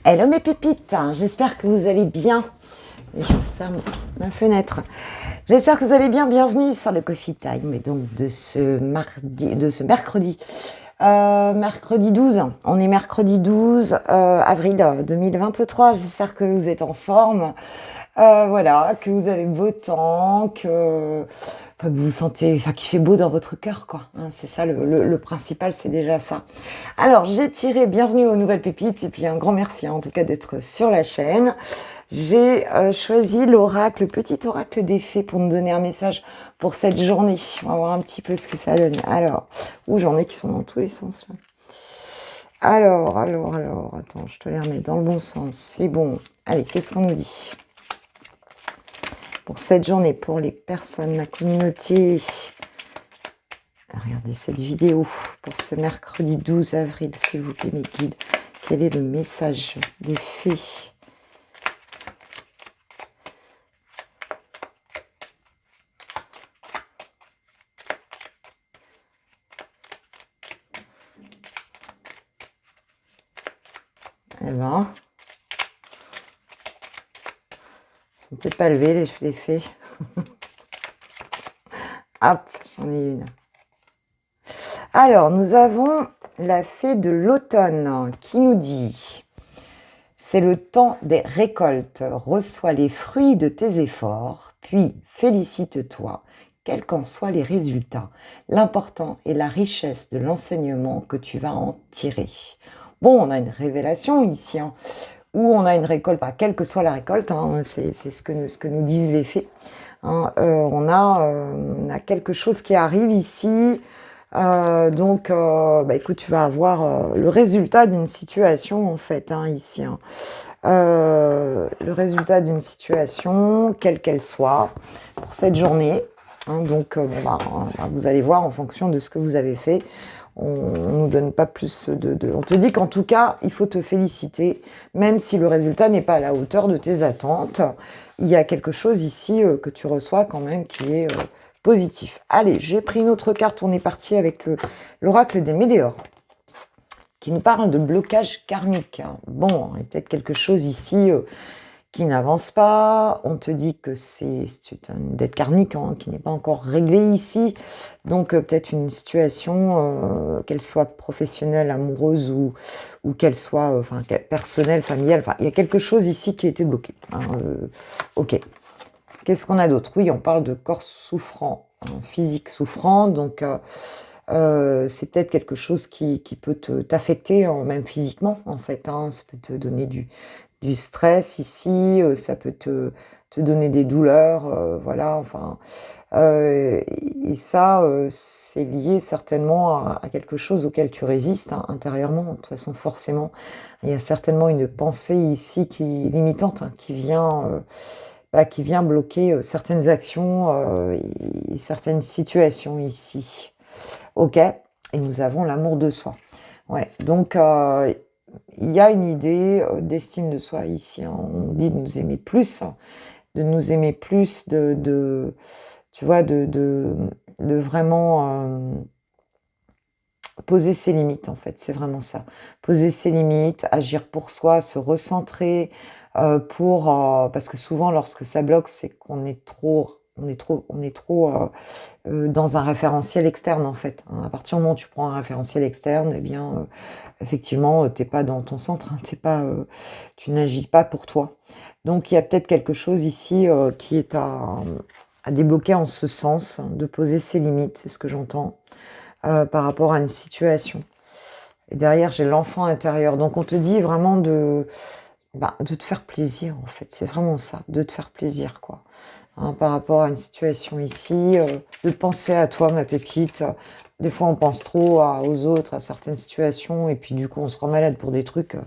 Hello mes pépites, j'espère que vous allez bien. Et je ferme ma fenêtre. J'espère que vous allez bien. Bienvenue sur le Coffee Time, donc de ce mercredi. Mercredi 12, on est mercredi 12 avril 2023. J'espère que vous êtes en forme. Voilà, que vous avez beau temps, que vous vous sentez, qu'il fait beau dans votre cœur, quoi. Hein, c'est ça le principal, c'est déjà ça. Alors, j'ai tiré bienvenue aux nouvelles pépites et puis un grand merci en tout cas d'être sur la chaîne. J'ai choisi l'oracle, le petit oracle des fées pour nous donner un message pour cette journée. On va voir un petit peu ce que ça donne. Alors, j'en ai qui sont dans tous les sens là. Alors, attends, je te les remets dans le bon sens. C'est bon. Allez, qu'est-ce qu'on nous dit pour cette journée, pour les personnes, ma communauté? Regardez cette vidéo pour ce mercredi 12 avril, s'il vous plaît, mes guides. Quel est le message des fées? Eh ben, ils sont peut-être pas levés, les fées. Hop, j'en ai une. Alors, nous avons la fée de l'automne qui nous dit: c'est le temps des récoltes, reçois les fruits de tes efforts, puis félicite-toi, quels qu'en soient les résultats. L'important est la richesse de l'enseignement que tu vas en tirer. Bon, on a une révélation ici, où on a une récolte, quelle que soit la récolte, c'est ce que nous disent les fées. On a quelque chose qui arrive ici. Écoute, tu vas avoir le résultat d'une situation en fait ici. Le résultat d'une situation, quelle qu'elle soit, pour cette journée. Vous allez voir en fonction de ce que vous avez fait. On ne nous donne pas plus On te dit qu'en tout cas, il faut te féliciter, même si le résultat n'est pas à la hauteur de tes attentes. Il y a quelque chose ici que tu reçois quand même qui est positif. Allez, j'ai pris une autre carte. On est parti avec l'oracle des météores, qui nous parle de blocage karmique. Bon, il y a peut-être quelque chose ici qui n'avance pas. On te dit que c'est une dette karmique qui n'est pas encore réglée ici. Donc peut-être une situation, qu'elle soit professionnelle, amoureuse ou qu'elle soit personnelle, familiale. Il y a quelque chose ici qui a été bloqué. Ok. Qu'est-ce qu'on a d'autre? Oui, on parle de corps souffrant, physique souffrant. Donc c'est peut-être quelque chose qui peut t'affecter, même physiquement, en fait. Ça peut te donner du stress ici, ça peut te donner des douleurs, voilà, et ça, c'est lié certainement à quelque chose auquel tu résistes intérieurement. De toute façon, forcément, il y a certainement une pensée ici limitante qui vient bloquer certaines actions et certaines situations ici. Ok, et nous avons l'amour de soi. Ouais, donc il y a une idée d'estime de soi ici. On dit de nous aimer plus, tu vois, de vraiment poser ses limites, en fait. C'est vraiment ça. Poser ses limites, agir pour soi, se recentrer parce que souvent, lorsque ça bloque, c'est qu'on est trop dans un référentiel externe, en fait. À partir du moment où tu prends un référentiel externe, eh bien, effectivement, t'es pas dans ton centre, tu n'agis pas pour toi. Donc, il y a peut-être quelque chose ici qui est à débloquer en ce sens, de poser ses limites, c'est ce que j'entends, par rapport à une situation. Et derrière, j'ai l'enfant intérieur. Donc, on te dit vraiment de te faire plaisir, en fait. C'est vraiment ça, de te faire plaisir, quoi. Par rapport à une situation ici, de penser à toi, ma pépite. Des fois, on pense trop aux autres, à certaines situations, et puis du coup, on se rend malade pour des trucs.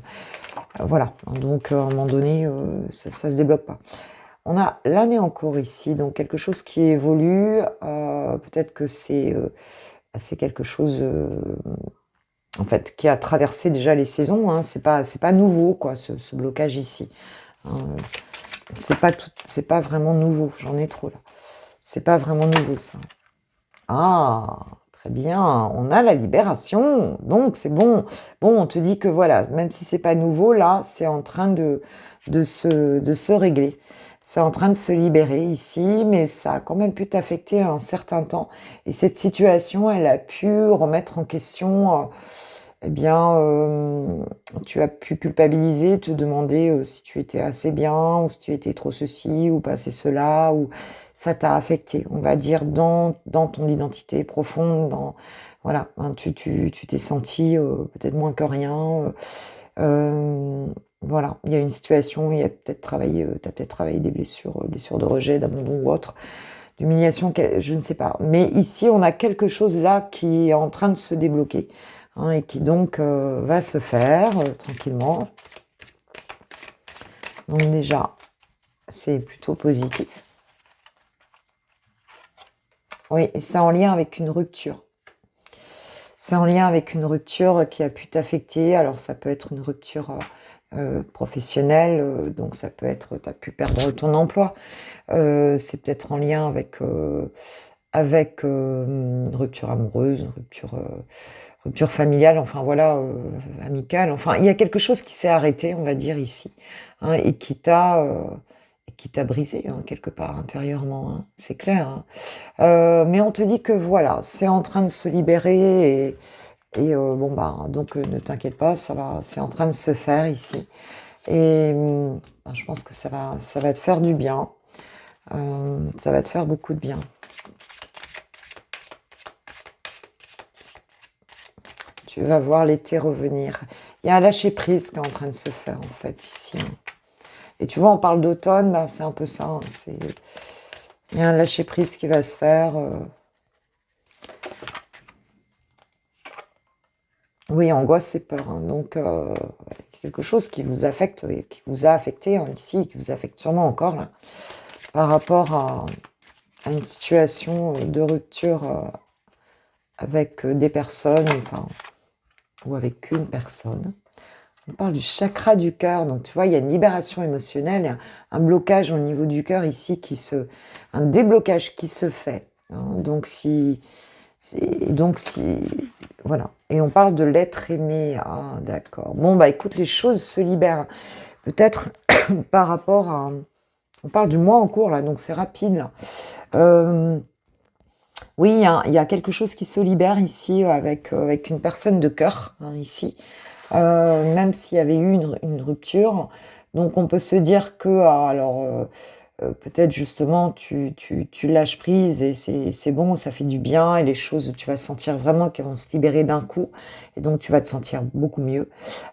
Voilà. Donc, à un moment donné, ça se débloque pas. On a l'année en cours ici, donc quelque chose qui évolue. Peut-être que c'est quelque chose en fait qui a traversé déjà les saisons. C'est pas nouveau, quoi, ce blocage ici. C'est pas vraiment nouveau. J'en ai trop là. C'est pas vraiment nouveau, ça. Ah, Très bien, on a la libération, donc c'est bon. Bon, on te dit que voilà, même si c'est pas nouveau, là, c'est en train de se régler. C'est en train de se libérer ici, mais ça a quand même pu t'affecter un certain temps. Et cette situation, elle a pu remettre en question, eh bien, tu as pu culpabiliser, te demander si tu étais assez bien, ou si tu étais trop ceci, ou pas assez cela, ou ça t'a affecté, on va dire, dans ton identité profonde, voilà, hein, tu t'es senti peut-être moins que rien. Euh, voilà, il y a une situation, il y a peut-être travaillé, tu as peut-être travaillé des blessures de rejet, d'abandon ou autre, d'humiliation, je ne sais pas. Mais ici, on a quelque chose là qui est en train de se débloquer, hein, et qui donc va se faire tranquillement. Donc déjà, c'est plutôt positif. Oui, et c'est en lien avec une rupture. C'est en lien avec une rupture qui a pu t'affecter. Alors ça peut être une rupture professionnelle, donc ça peut être, tu as pu perdre ton emploi. C'est peut-être en lien avec une rupture amoureuse, une rupture familiale, enfin voilà, amicale. Enfin, il y a quelque chose qui s'est arrêté, on va dire ici, hein, et qui t'a brisé, hein, quelque part intérieurement, hein, c'est clair, hein. Mais on te dit que voilà, c'est en train de se libérer et bon bah donc ne t'inquiète pas, ça va, c'est en train de se faire ici. Et bah, je pense que ça va te faire du bien. Ça va te faire beaucoup de bien. Tu vas voir l'été revenir. Il y a un lâcher-prise qui est en train de se faire, en fait, ici. Et tu vois, on parle d'automne, bah, c'est un peu ça, hein, il y a un lâcher-prise qui va se faire. Oui, angoisse et peur, hein. Donc, quelque chose qui vous affecte, et qui vous a affecté, hein, ici, et qui vous affecte sûrement encore, là, par rapport à une situation de rupture avec des personnes, enfin, ou avec une personne. On parle du chakra du cœur, donc tu vois, il y a une libération émotionnelle, il y a un blocage au niveau du cœur ici, un déblocage qui se fait, hein. Donc si, voilà. Et on parle de l'être aimé. Ah, d'accord. Bon, bah écoute, les choses se libèrent. Peut-être par rapport à, on parle du mois en cours là, donc c'est rapide là. Oui, il y a quelque chose qui se libère ici avec une personne de cœur, hein, ici. Même s'il y avait eu une rupture. Donc on peut se dire que, alors, peut-être justement, tu lâches prise et c'est bon, ça fait du bien et les choses, tu vas sentir vraiment qu'elles vont se libérer d'un coup et donc tu vas te sentir beaucoup mieux.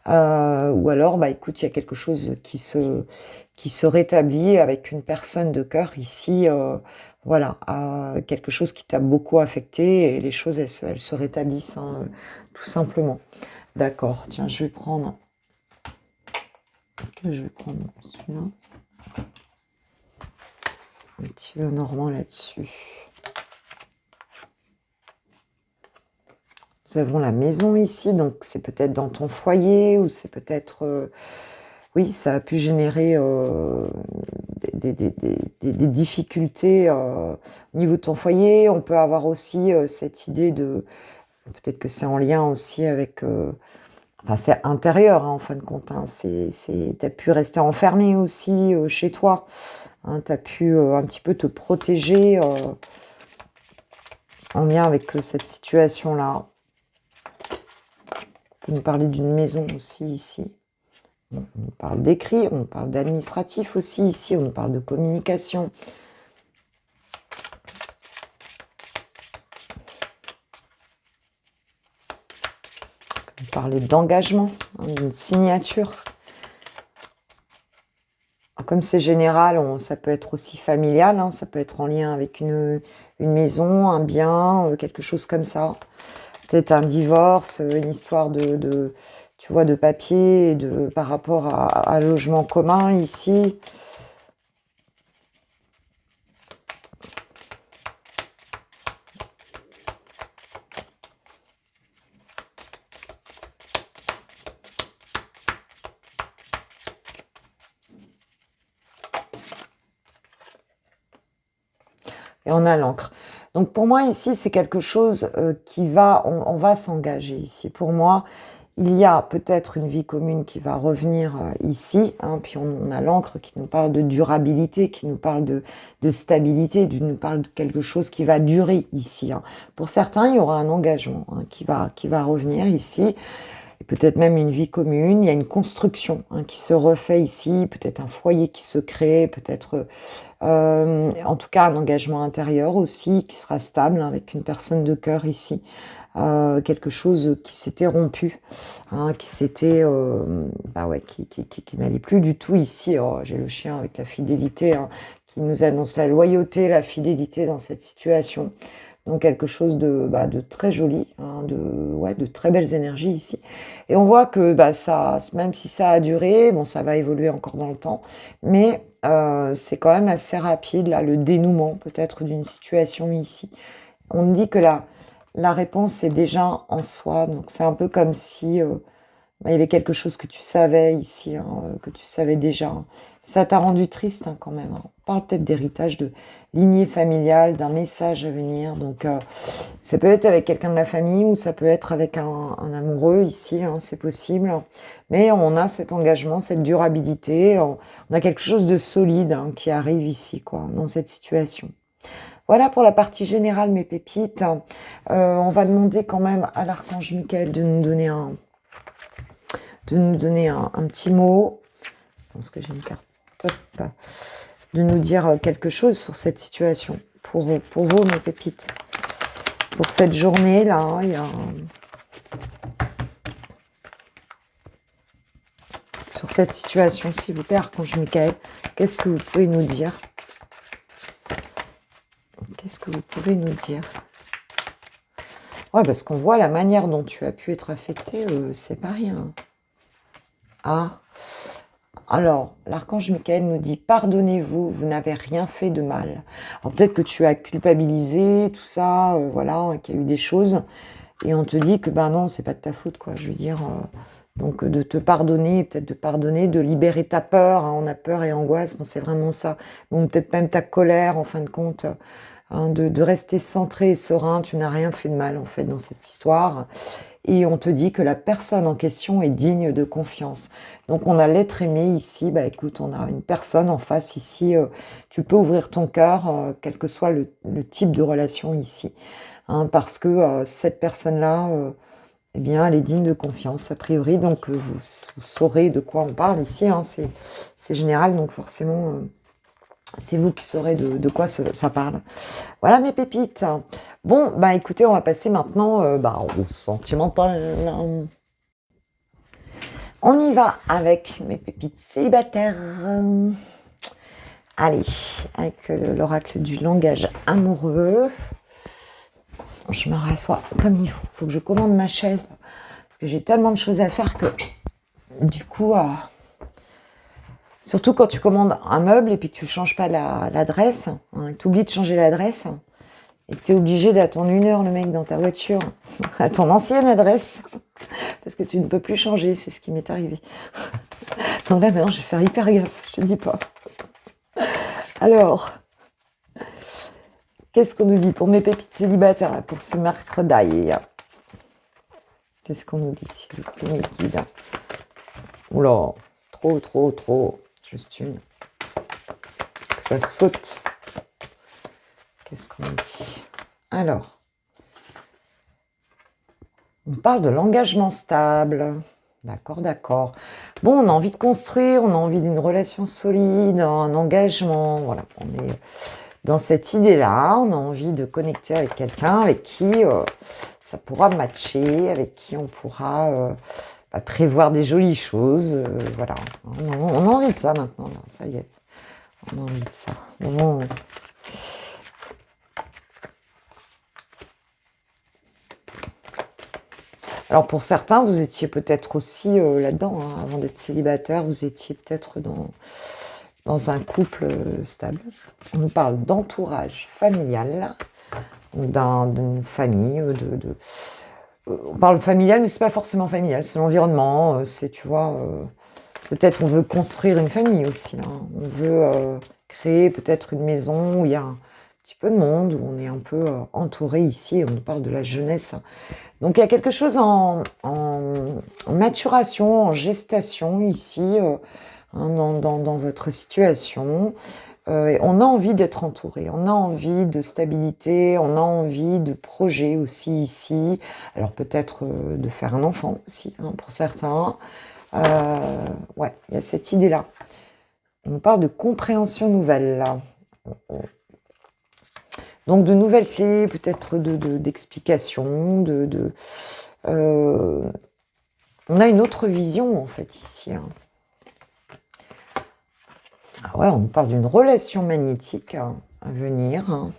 Ou alors, bah écoute, il y a quelque chose qui se rétablit avec une personne de cœur ici, voilà, quelque chose qui t'a beaucoup affecté et les choses, elles se rétablissent, hein, tout simplement. D'accord, tiens, je vais prendre celui-là. Un petit peu normand là-dessus. Nous avons la maison ici, donc c'est peut-être dans ton foyer ou c'est peut-être... oui, ça a pu générer des difficultés au niveau de ton foyer. On peut avoir aussi cette idée de... Peut-être que c'est en lien aussi avec... enfin, c'est intérieur, hein, en fin de compte, hein. Tu as pu rester enfermé aussi chez toi. Hein, tu as pu un petit peu te protéger en lien avec cette situation-là. On peut nous parler d'une maison aussi ici. On nous parle d'écrit, on nous parle d'administratif aussi ici, on nous parle de communication. On nous parle d'engagement, hein, d'une signature. Comme c'est général, ça peut être aussi familial, hein, ça peut être en lien avec une maison, un bien, quelque chose comme ça. Peut-être un divorce, une histoire tu vois, de papier, par rapport à un logement commun ici. Et on a l'encre. Donc pour moi ici, c'est quelque chose qui va, on va s'engager ici. Pour moi, il y a peut-être une vie commune qui va revenir ici, hein, puis on a l'encre qui nous parle de durabilité, qui nous parle de stabilité, nous parle de quelque chose qui va durer ici. Hein. Pour certains, il y aura un engagement hein, qui va revenir ici, et peut-être même une vie commune. Il y a une construction hein, qui se refait ici, peut-être un foyer qui se crée, peut-être en tout cas un engagement intérieur aussi qui sera stable hein, avec une personne de cœur ici. Quelque chose qui s'était rompu, hein, qui s'était, bah ouais, qui n'allait plus du tout ici. Oh, j'ai le chien avec la fidélité, hein, qui nous annonce la loyauté, la fidélité dans cette situation. Donc quelque chose de très joli, hein, ouais, de très belles énergies ici. Et on voit que bah, ça, même si ça a duré, bon, ça va évoluer encore dans le temps, mais c'est quand même assez rapide, là, le dénouement peut-être d'une situation ici. On me dit que la réponse est déjà en soi, donc c'est un peu comme si bah, il y avait quelque chose que tu savais ici, hein, que tu savais déjà. Ça t'a rendu triste hein, quand même. Hein. On parle peut-être d'héritage, de lignée familiale, d'un message à venir. Donc ça peut être avec quelqu'un de la famille ou ça peut être avec un amoureux ici, hein, c'est possible. Mais on a cet engagement, cette durabilité, on a quelque chose de solide hein, qui arrive ici, quoi, dans cette situation. Voilà pour la partie générale, mes pépites. On va demander quand même à l'archange Michael de nous donner un petit mot. Je pense que j'ai une carte top. De nous dire quelque chose sur cette situation. Pour vous, mes pépites. Pour cette journée-là, il y a... Sur cette situation, s'il vous plaît, archange Michael, qu'est-ce que vous pouvez nous dire ? Qu'est-ce que vous pouvez nous dire ? Ouais, parce qu'on voit la manière dont tu as pu être affecté, c'est pas rien. Ah, alors, l'archange Michael nous dit « Pardonnez-vous, vous n'avez rien fait de mal ». Alors peut-être que tu as culpabilisé, tout ça, voilà, qu'il y a eu des choses, et on te dit que ben non, c'est pas de ta faute, quoi. Je veux dire, donc de te pardonner, peut-être de pardonner, de libérer ta peur, hein, on a peur et angoisse, bon, c'est vraiment ça. Donc peut-être même ta colère, en fin de compte... Hein, de rester centré et serein, tu n'as rien fait de mal en fait dans cette histoire. Et on te dit que la personne en question est digne de confiance. Donc on a l'être aimé ici, bah écoute, on a une personne en face ici, tu peux ouvrir ton cœur, quel que soit le type de relation ici. Hein, parce que cette personne-là, eh bien, elle est digne de confiance a priori, donc vous saurez de quoi on parle ici, hein, c'est général, donc forcément... c'est vous qui saurez de quoi ça parle. Voilà mes pépites. Bon, bah écoutez, on va passer maintenant au sentimental. On y va avec mes pépites célibataires. Allez, avec l'oracle du langage amoureux. Je me rassois comme il faut. Il faut que je commande ma chaise. Parce que j'ai tellement de choses à faire que du coup... Surtout quand tu commandes un meuble et puis que tu ne changes pas l'adresse, hein, tu oublies de changer l'adresse et que tu es obligé d'attendre 1 heure le mec dans ta voiture à ton ancienne adresse parce que tu ne peux plus changer, c'est ce qui m'est arrivé. Donc là maintenant je vais faire hyper gaffe, je te dis pas. Alors, qu'est-ce qu'on nous dit pour mes pépites célibataires là, pour ce mercredi? Qu'est-ce qu'on nous dit s'il vous plaît, mes guides? Oula, trop. Juste une. Que ça saute. Qu'est-ce qu'on dit? Alors, on parle de l'engagement stable. D'accord. Bon, on a envie de construire, on a envie d'une relation solide, un engagement. Voilà, on est dans cette idée-là. On a envie de connecter avec quelqu'un avec qui ça pourra matcher, avec qui on pourra... prévoir des jolies choses, voilà. On a envie de ça maintenant, là. Ça y est. On a envie de ça. Bon. Alors pour certains, vous étiez peut-être aussi là-dedans, hein, avant d'être célibataire, vous étiez peut-être dans un couple stable. On nous parle d'entourage familial, d'une famille, on parle familial, mais c'est pas forcément familial, c'est l'environnement, c'est, tu vois, peut-être on veut construire une famille aussi, hein. On veut créer peut-être une maison où il y a un petit peu de monde, où on est un peu entouré ici, on nous parle de la jeunesse. Donc il y a quelque chose en maturation, en gestation ici, dans votre situation. Et on a envie d'être entouré, on a envie de stabilité, on a envie de projet aussi ici. Alors peut-être de faire un enfant aussi, hein, pour certains. Ouais, il y a cette idée-là. On parle de compréhension nouvelle, là. Donc de nouvelles clés, peut-être d'explications, on a une autre vision, en fait, ici. Hein. Ah ouais, on nous parle d'une relation magnétique à venir. Hein.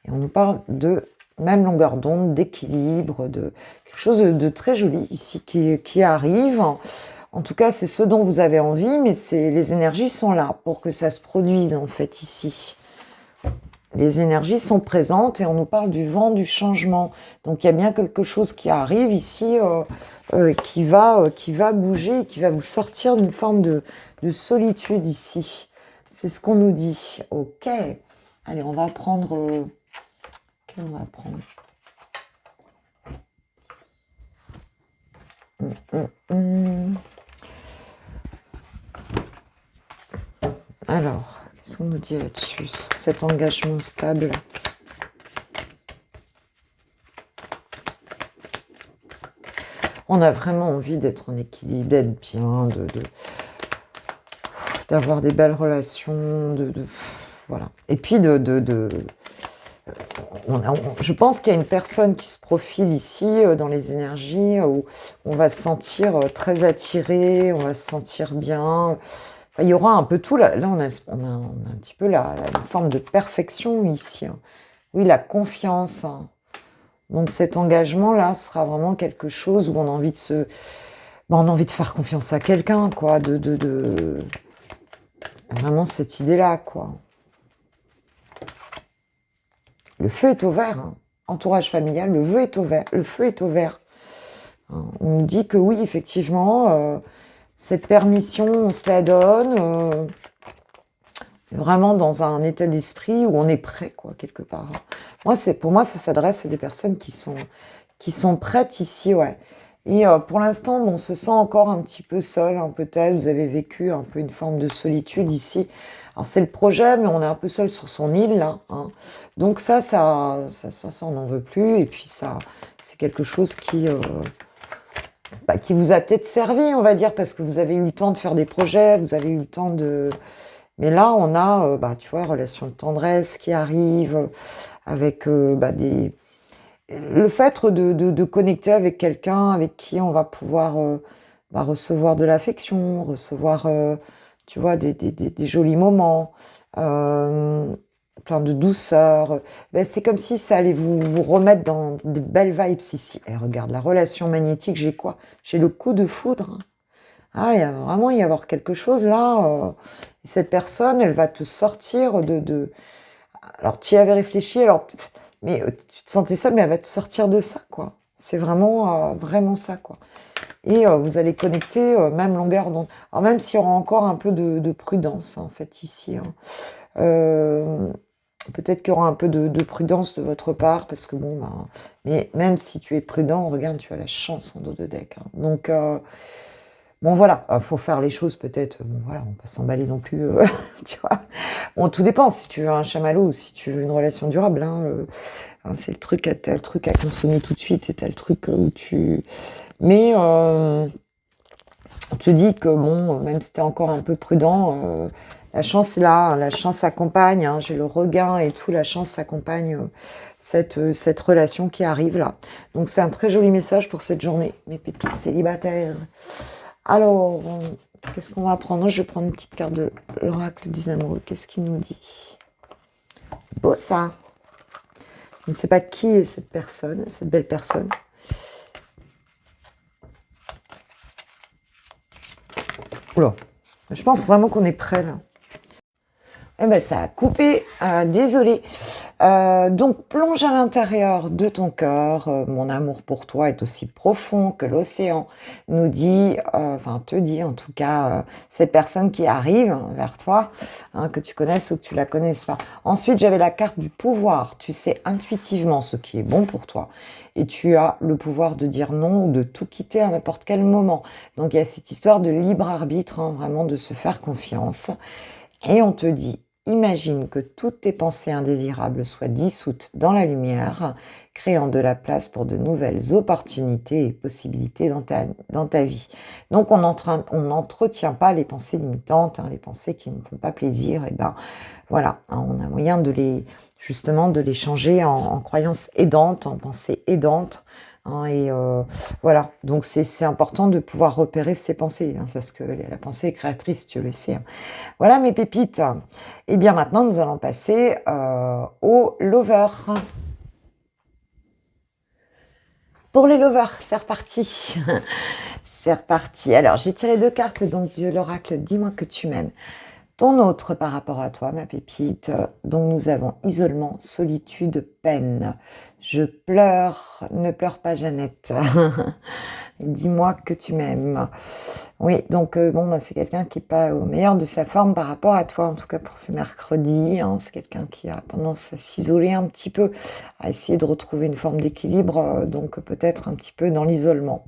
Et on nous parle de même longueur d'onde, d'équilibre, de quelque chose de très joli ici qui arrive. En tout cas, c'est ce dont vous avez envie, mais les énergies sont là pour que ça se produise, en fait, ici. Les énergies sont présentes et on nous parle du vent du changement. Donc, il y a bien quelque chose qui arrive ici, qui va bouger, qui va vous sortir d'une forme de solitude ici. C'est ce qu'on nous dit. Ok. Allez, on va prendre... quel on va prendre Alors, qu'est-ce qu'on nous dit là-dessus, sur cet engagement stable? On a vraiment envie d'être en équilibre, d'être bien, d'avoir des belles relations, voilà. Et puis je pense qu'il y a une personne qui se profile ici dans les énergies où on va se sentir très attiré, on va se sentir bien. Enfin, il y aura un peu tout. Là on a un petit peu une forme de perfection ici. Hein. Oui, la confiance. Hein. Donc cet engagement-là sera vraiment quelque chose où on a envie on a envie de faire confiance à quelqu'un, quoi. Vraiment cette idée-là, quoi. Le feu est au vert. Hein. Entourage familial, le feu est au vert. Le feu est au vert. Hein. On nous dit que oui, effectivement, cette permission, on se la donne vraiment dans un état d'esprit où on est prêt, quoi, quelque part. Pour moi, ça s'adresse à des personnes qui sont prêtes ici, ouais. Et pour l'instant, on se sent encore un petit peu seul, hein, peut-être. Vous avez vécu un peu une forme de solitude ici. Alors c'est le projet, mais on est un peu seul sur son île, là. Hein. Donc ça, on n'en veut plus. Et puis ça, c'est quelque chose qui vous a peut-être servi, on va dire, parce que vous avez eu le temps de faire des projets, vous avez eu le temps de... Mais là, on a, tu vois, relation de tendresse qui arrive, avec le fait de connecter avec quelqu'un avec qui on va pouvoir recevoir de l'affection, recevoir, tu vois, des jolis moments, plein de douceur. C'est comme si ça allait vous remettre dans des belles vibes ici. Et regarde, la relation magnétique, j'ai quoi? J'ai le coup de foudre. Hein. Ah, il va vraiment y avoir quelque chose là. Et cette personne, elle va te sortir Alors, tu y avais réfléchi, mais tu te sentais seule, mais elle va te sortir de ça, quoi. C'est vraiment, vraiment ça, quoi. Et vous allez connecter même longueur d'onde. Alors, même s'il y aura encore un peu de prudence, en fait, ici. Hein. Peut-être qu'il y aura un peu de prudence de votre part, parce que bon, mais même si tu es prudent, regarde, tu as la chance en dos de deck. Hein. Donc, bon, voilà, il faut faire les choses peut-être. Bon, voilà, on va pas s'emballer non plus, tu vois. Bon, tout dépend si tu veux un chamallow ou si tu veux une relation durable. Hein, c'est t'as le truc à consommer tout de suite et t'as le truc où tu. Mais on te dit que bon, même si t'es encore un peu prudent, la chance est là, hein, la chance accompagne. Hein, j'ai le regain et tout, la chance accompagne cette relation qui arrive là. Donc c'est un très joli message pour cette journée, mes pépites célibataires. Alors, qu'est-ce qu'on va prendre? Je vais prendre une petite carte de l'oracle des amoureux. Qu'est-ce qu'il nous dit? Beau ça. Je ne sais pas qui est cette personne, cette belle personne. Oula. Je pense vraiment qu'on est prêt là. Eh ben, ça a coupé, désolé. Donc, plonge à l'intérieur de ton cœur. Mon amour pour toi est aussi profond que l'océan nous dit, enfin, te dit en tout cas, cette personne qui arrive vers toi, hein, que tu connaisses ou que tu la connaisses pas. Ensuite, j'avais la carte du pouvoir. Tu sais intuitivement ce qui est bon pour toi. Et tu as le pouvoir de dire non ou de tout quitter à n'importe quel moment. Donc, il y a cette histoire de libre arbitre, hein, vraiment de se faire confiance. Et on te dit, imagine que toutes tes pensées indésirables soient dissoutes dans la lumière, créant de la place pour de nouvelles opportunités et possibilités dans ta vie. Donc on n'entretient pas les pensées limitantes, hein, les pensées qui ne font pas plaisir, et ben voilà, hein, on a moyen justement de les changer en croyances aidantes, en pensées aidantes. Hein, et voilà, donc c'est important de pouvoir repérer ses pensées, hein, parce que la pensée est créatrice, tu le sais. Hein. Voilà mes pépites. Et bien maintenant, nous allons passer aux lovers. Pour les lovers, c'est reparti. C'est reparti. Alors, j'ai tiré 2 cartes donc de l'oracle Dis-moi que tu m'aimes. Ton autre par rapport à toi, ma pépite. Donc, nous avons isolement, solitude, peine. Je pleure, ne pleure pas, Jeannette. Dis-moi que tu m'aimes. Oui, donc bon, bah, c'est quelqu'un qui n'est pas au meilleur de sa forme par rapport à toi, en tout cas pour ce mercredi. Hein. C'est quelqu'un qui a tendance à s'isoler un petit peu, à essayer de retrouver une forme d'équilibre, donc peut-être un petit peu dans l'isolement.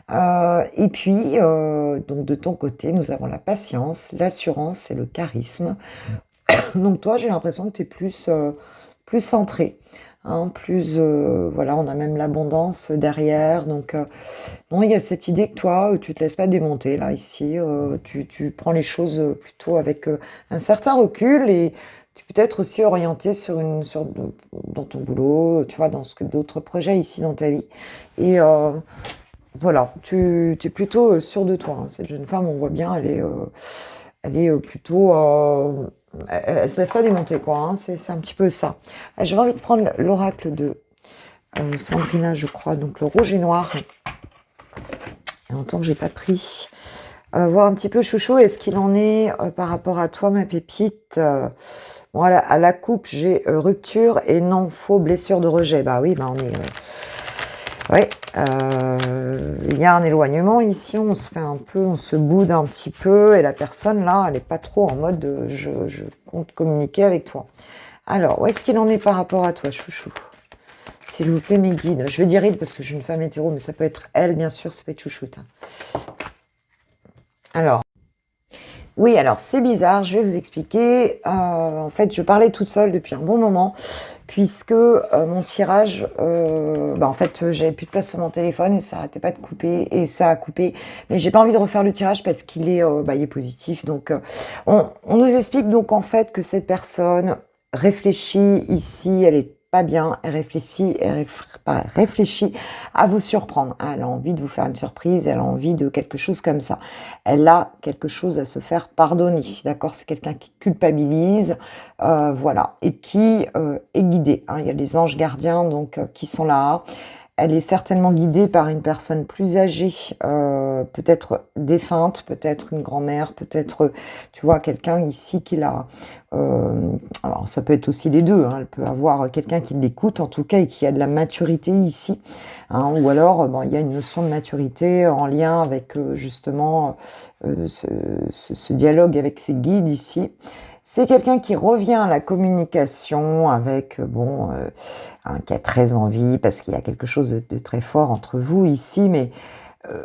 Et puis, donc de ton côté, nous avons la patience, l'assurance et le charisme. Donc toi, j'ai l'impression que tu es plus centré. Hein, voilà, on a même l'abondance derrière. Donc, non, il y a cette idée que toi, tu te laisses pas démonter, là, ici. Tu prends les choses plutôt avec un certain recul et tu peux être aussi orienté dans ton boulot, tu vois, dans d'autres projets ici dans ta vie. Et voilà, tu es plutôt sûr de toi. Hein. Cette jeune femme, on voit bien, elle est plutôt... elle se laisse pas démonter, quoi. Hein. C'est un petit peu ça. J'avais envie de prendre l'oracle de Sandrina, je crois, donc le rouge et noir. Il y a longtemps que j'ai pas pris. Voir un petit peu chouchou, est-ce qu'il en est par rapport à toi, ma pépite. Bon, à la coupe, j'ai rupture et non, faux, blessure de rejet. Bah oui, bah on est... Oui, il y a un éloignement ici, on se boude un petit peu, et la personne là, elle n'est pas trop en mode je compte communiquer avec toi. Alors, où est-ce qu'il en est par rapport à toi, chouchou? S'il vous plaît, mes guides. Je vais dire il parce que je suis une femme hétéro, mais ça peut être elle, bien sûr, ça peut être chouchoute. Hein. Alors, oui, alors c'est bizarre, je vais vous expliquer. En fait, je parlais toute seule depuis un bon moment, puisque mon tirage, en fait, j'avais plus de place sur mon téléphone et ça n'arrêtait pas de couper, et ça a coupé. Mais j'ai pas envie de refaire le tirage parce qu'il est, il est positif. Donc, on nous explique donc en fait que cette personne réfléchit ici, elle est pas bien, elle réfléchit à vous surprendre. Elle a envie de vous faire une surprise, elle a envie de quelque chose comme ça. Elle a quelque chose à se faire pardonner, d'accord? C'est quelqu'un qui culpabilise, voilà, et qui est guidé. Hein. Il y a les anges gardiens donc qui sont là. Elle est certainement guidée par une personne plus âgée, peut-être défunte, peut-être une grand-mère, peut-être, tu vois, quelqu'un ici qui l'a... alors, ça peut être aussi les deux. Hein. Elle peut avoir quelqu'un qui l'écoute, en tout cas, et qui a de la maturité ici. Hein. Ou alors, il y a une notion de maturité en lien avec, justement, ce dialogue avec ses guides ici. C'est quelqu'un qui revient à la communication avec, qui a très envie, parce qu'il y a quelque chose de très fort entre vous ici, mais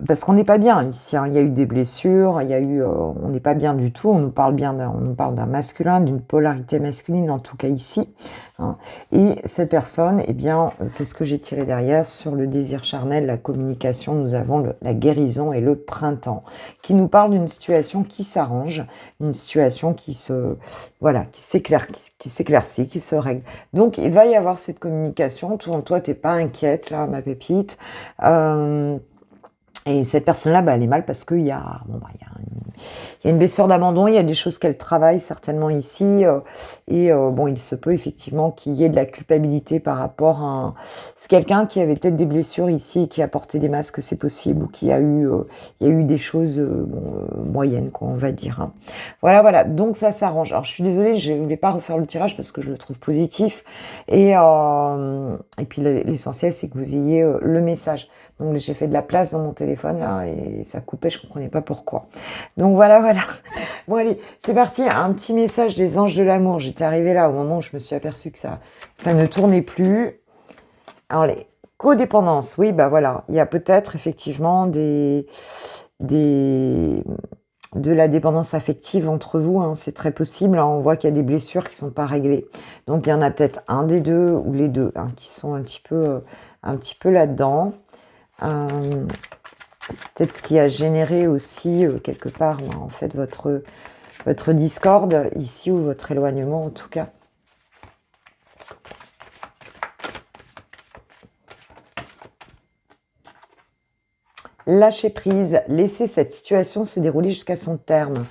parce qu'on n'est pas bien ici. Hein. Il y a eu des blessures, on n'est pas bien du tout. On nous parle d'un masculin, d'une polarité masculine, en tout cas ici. Hein. Et cette personne, qu'est-ce que j'ai tiré derrière? Sur le désir charnel, la communication, nous avons la guérison et le printemps, qui nous parle d'une situation qui s'arrange, une situation qui s'éclaircit, qui se règle. Donc, il va y avoir cette communication. Toi, t'es pas inquiète, là, ma pépite. Et cette personne-là, elle est mal parce qu'il y a, Il y a une blessure d'abandon, il y a des choses qu'elle travaille certainement ici. Bon, il se peut effectivement qu'il y ait de la culpabilité par rapport à... C'est quelqu'un qui avait peut-être des blessures ici et qui a porté des masques, c'est possible, ou qui a eu, il y a eu des choses moyennes, quoi, on va dire. Hein. Voilà, voilà. Donc ça s'arrange. Alors je suis désolée, je ne voulais pas refaire le tirage parce que je le trouve positif. Et puis l'essentiel, c'est que vous ayez le message. Donc j'ai fait de la place dans mon téléphone là et ça coupait, je comprenais pas pourquoi. Donc voilà, voilà. Bon allez, c'est parti. Un petit message des anges de l'amour. J'étais arrivée là au moment où je me suis aperçue que ça ne tournait plus. Alors les codépendances, oui, bah voilà. Il y a peut-être effectivement de la dépendance affective entre vous, hein, c'est très possible. Hein, on voit qu'il y a des blessures qui sont pas réglées. Donc il y en a peut-être un des deux ou les deux hein, qui sont un petit peu là-dedans. C'est peut-être ce qui a généré aussi quelque part en fait votre discorde ici ou votre éloignement en tout cas. Lâcher prise, laisser cette situation se dérouler jusqu'à son terme.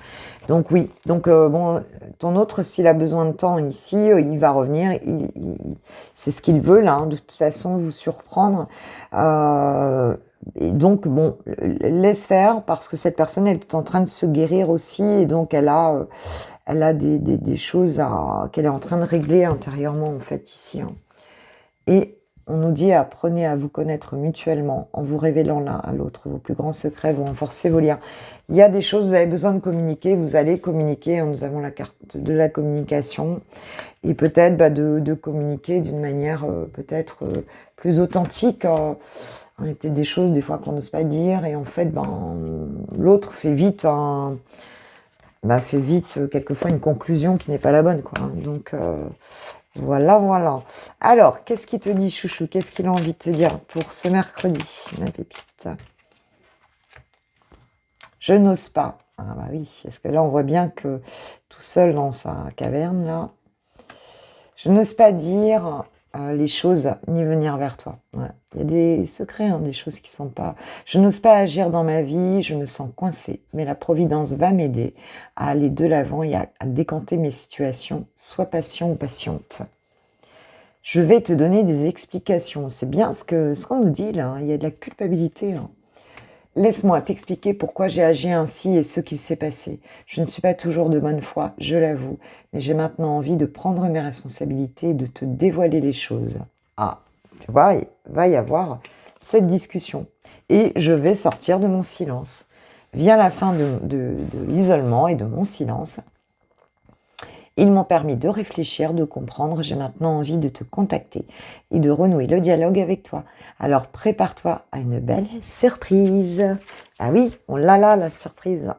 Donc oui, donc bon, ton autre, s'il a besoin de temps ici, il va revenir, c'est ce qu'il veut là, hein, de toute façon, vous surprendre. Et donc bon, laisse faire parce que cette personne, elle est en train de se guérir aussi et donc elle a des choses qu'elle est en train de régler intérieurement en fait ici. Hein. Et on nous dit apprenez à vous connaître mutuellement en vous révélant l'un à l'autre vos plus grands secrets, vous renforcez vos liens. Il y a des choses, vous avez besoin de communiquer, vous allez communiquer, hein, nous avons la carte de la communication et peut-être de communiquer d'une manière peut-être plus authentique. Il y a peut-être des choses des fois qu'on n'ose pas dire et en fait l'autre fait vite quelquefois une conclusion qui n'est pas la bonne, quoi. Donc voilà, voilà. Alors, qu'est-ce qu'il te dit, chouchou? Qu'est-ce qu'il a envie de te dire pour ce mercredi, ma pépite? Je n'ose pas. Ah bah oui, parce que là, on voit bien que tout seul dans sa caverne, là, je n'ose pas dire les choses ni venir vers toi. Ouais. Il y a des secrets, hein, des choses qui sont pas... Je n'ose pas agir dans ma vie, je me sens coincée, mais la Providence va m'aider à aller de l'avant et à décanter mes situations, sois patient ou patiente. Je vais te donner des explications. C'est bien ce qu'on nous dit là, il y a de la culpabilité. Hein. Laisse-moi t'expliquer pourquoi j'ai agi ainsi et ce qu'il s'est passé. Je ne suis pas toujours de bonne foi, je l'avoue, mais j'ai maintenant envie de prendre mes responsabilités et de te dévoiler les choses. Ah, tu vois, il va y avoir cette discussion. Et je vais sortir de mon silence. Vient la fin de l'isolement et de mon silence. Ils m'ont permis de réfléchir, de comprendre. J'ai maintenant envie de te contacter et de renouer le dialogue avec toi. Alors prépare-toi à une belle surprise. Ah oui, on l'a là, la surprise.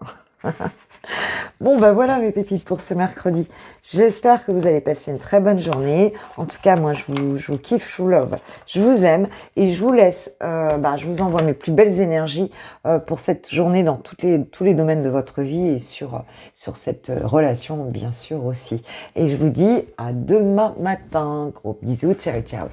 Bon, ben voilà mes pépites pour ce mercredi. J'espère que vous allez passer une très bonne journée. En tout cas, moi, je vous kiffe, je vous love. Je vous aime et je vous laisse, je vous envoie mes plus belles énergies pour cette journée dans tous les domaines de votre vie et sur cette relation, bien sûr, aussi. Et je vous dis à demain matin. Gros bisous, ciao, ciao.